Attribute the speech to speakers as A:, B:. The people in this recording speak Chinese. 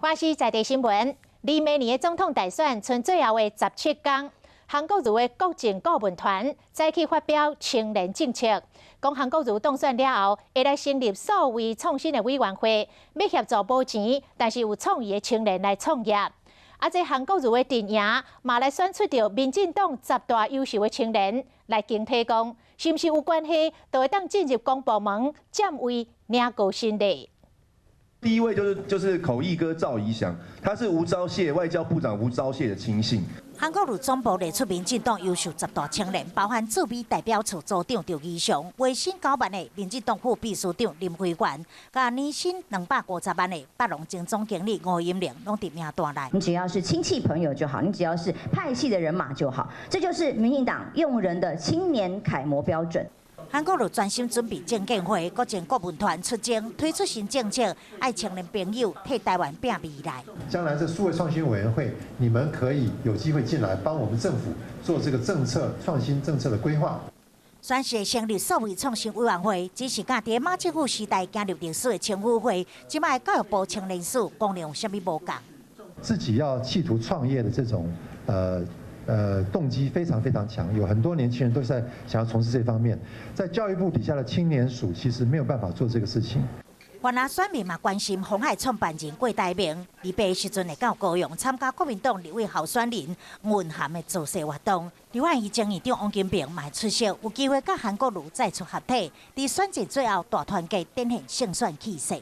A: 华视在地新闻，离明年的总统大选剩最后的17天，韩国瑜的国政顾问团再去发表青年政策，讲韩国瑜当选了后，会来成立数位创新的委员会，要协助无钱但是有创意的青年来创业。这韩国瑜的阵营嘛来选出着民进党10大优秀的青年来竞体讲，是毋是有关系，就会当进入公部门占位领高薪的。
B: 第一位就是口译哥赵怡翔，他是吴钊燮外交部长吴钊燮的亲信。
C: 韩国瑜总部列出民进党优秀10大青年，包含驻美代表处组长赵义雄、月薪9万的民进党副秘书长林辉元，甲年薪250万的北农前总经理吴英玲，拢伫名单内。
D: 你只要是亲戚朋友就好，你只要是派系的人马就好，这就是民进党用人的青年楷模标准。
C: 韩国瑜专心准备政见会，国政顾问团出征，推出新政策，爱青年朋友替台湾拼未来。
E: 将来这数位创新委员会，你们可以有机会进来帮我们政府做这个政策创新政策的规划。
C: 选时成立数位创新委员会，只是甲伫马政府时代加入历史的青辅会，即摆教育部青年署功能有啥物无共？
E: 自己要企图创业的这种动机非常非常强，有很多年轻人都在想要从事这方面。在教育部底下的青年署其实没有办法做这个事情。
C: 原来选民嘛关心鸿海创办人郭台铭，离别时阵会到高雄参加国民党立委候选人文涵的造势活动。另外，前议长王金平嘛出席，有机会甲韩国瑜再出合体，伫选战最后大团结，展现胜选气势。